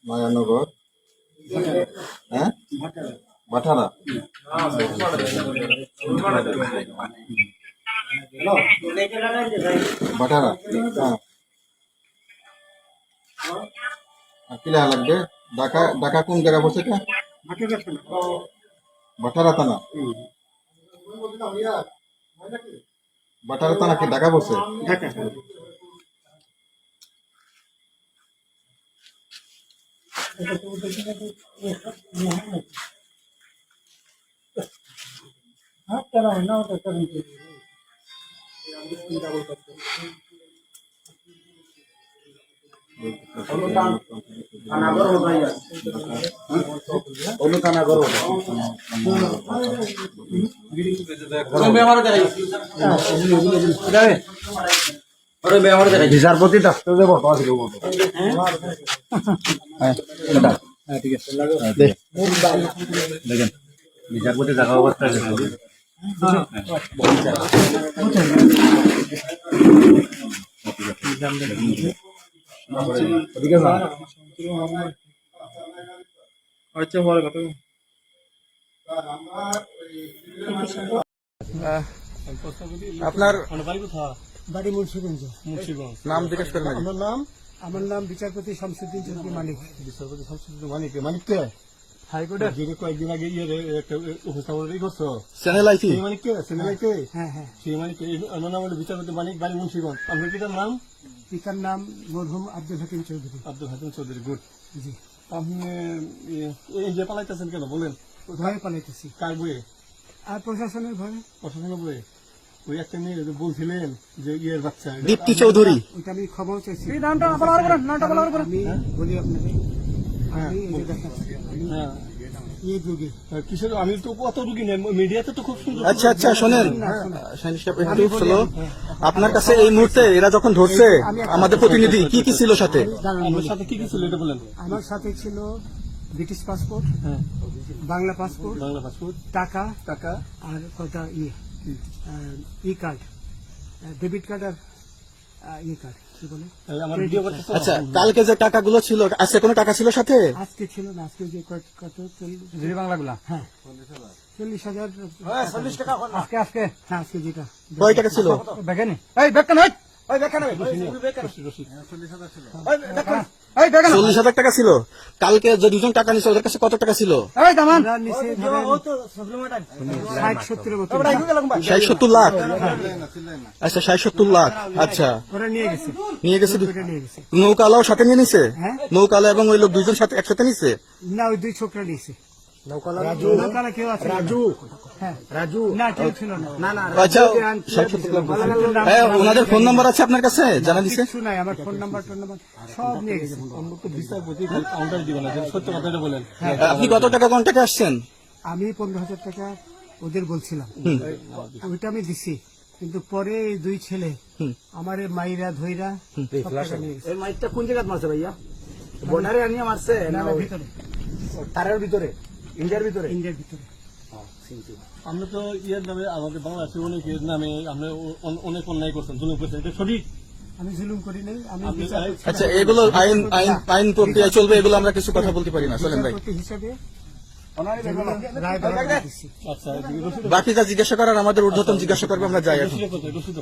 মায়ানগর, হ্যাঁ, বাঠারা। বাঠারা, হ্যাঁ। কি লাগবে? ঢাকা ঢাকা কোন জায়গা বসে এটা? বাঠারা থানা। বাঠারা থানা কি ঢাকা বসে? বিচারপতি ডাক্তার দেব ঠিক আছে দেখেন বিচারপতি দেখা অবস্থা আচ্ছা পরে কথা আপনার বাড়ি মুন্সিগঞ্জ। নাম জিজ্ঞেস করেন। আমার নাম বিচারপতি শামসুদ্দিন চৌধুরী মানিক। বিচারপতি শামসুদ্দিন মানিক মানিক কে হাইকোর্টের যিনি কয়েকদিন আগে একটা উপস্থাপন করছো চ্যানেল আইসি মানিক কে চ্যানেল কে হ্যাঁ হ্যাঁ, সেই মানিক আমার নাম হলো বিচারপতি মানিক বাড়ি মুন্সিগঞ্জ। আপনার পিতার নাম? পিতার নাম মরহুম আব্দুল হাকিম চৌধুরী। আব্দুল হাকিম চৌধুরী। গুড। জি। আপনি এই যে পালাইতেছেন কেন বলেন? ভয়ে পালাইতেছি। কার বইয়ে? আর প্রশাসনের ভয়ে। প্রশাসনের বইয়ে? ওই একটা মেয়ে বলছিলেন যে ইয়ের বাচ্চা দীপ্তি চৌধুরী। ওইটা আমি ক্ষমাও চাইছি। হ্যাঁ আমি বলি আপনাকে, আমি এই যে দেখাচ্ছি, আমি এই যুগে কিসের আমি তো কত রুগী নেই মিডিয়াতে তো খুব সুন্দর। আচ্ছা আচ্ছা শোনেন আপনার কাছে এই মুহূর্তে এরা যখন ধরছে আমাদের প্রতিনিধি কি কি ছিল সাথে? আমার সাথে কি কি ছিল এটা বলেন। আমার সাথে ছিল ব্রিটিশ পাসপোর্ট, বাংলা পাসপোর্ট, টাকা টাকা আর কটা ই কার্ড, ডেবিট কার্ড আর ই কার্ড কি বলে। আমার ভিডিও করতে। আচ্ছা কালকে যে টাকাগুলো ছিল আজকে কোনো টাকা ছিল সাথে? আজকে ছিল না, আজকে যে কত 40 বাংলাগুলা। হ্যাঁ 40,000 টাকা আজকে আজকে হ্যাঁ, আজকে যেটা কয় টাকা ছিল? দেখেনি এই দেখেন ওই দেখেন 40,000 টাকা ছিল। কালকে যে দুজন টাকা নিছে ওদের কাছে কত টাকা ছিল? এই দামান ওরা নিচে 60-70 মতো 60-70 লাখ। আচ্ছা 60-70 লাখ। আচ্ছা ওরা নিয়ে গেছে। নিয়ে গেছে। ওটা নিয়ে গেছে। নৌকালাও সাথে নিয়ে নিছে? হ্যাঁ। নৌকালা এবং ওই লোক দুইজন সাথে একসাথে নিছে? না, ওই দুই ছোকরা নিয়েছে। নৌকালা কেউ আছে? হ্যাঁ রাজু না, কেউ ছিল না। আচ্ছা 60-70 লাখ। হ্যাঁ ওনাদের ফোন নাম্বার আছে আপনার কাছে? জানা দিছে? কিছু নাই, আমার ফোন নাম্বার সব নিয়ে গেছে। বিচারপতি কাউন্টার দিবেন সত্য কথাটা বলেন। আপনি কত টাকা কন্ট্যাক্টে আসছেন? আমি 15,000 টাকা ওদের বলছিলাম, ওইটা আমি দিছি। কিন্তু পরে এই দুই ছেলে আমার মাইরা ধইরা সব টাকা নিয়ে গেছে। এই মাইকটা কোন জায়গায় মারছে ভাইয়া? বর্ডারে আনিয়ে মারছে না, ভিতরে, তারের ভিতরে, ইন্ডিয়ার ভিতরে। ইন্ডিয়ার ভিতরে। আমরা তো ইয়ের নামে আমাদের বাংলাদেশের অনেকের নামে আমরা অনেক অন্যায় করছেন, জুলুম করছেন, এটা সঠিক? আমি জুলুম করি নাই। আমি আচ্ছা এগুলো আইন আইন আইন প্রক্রিয়া চলবে, এগুলো আমরা কিছু কথা বলতে পারি না। চলেন ভাই, বিচারপতি হিসাবে রায় বরাদ্দ দিছি। আচ্ছা বাকি যা জিজ্ঞাসা করার আমাদের ঊর্ধ্বতন জিজ্ঞাসা করবে, আমরা যাই এখন। রসিদ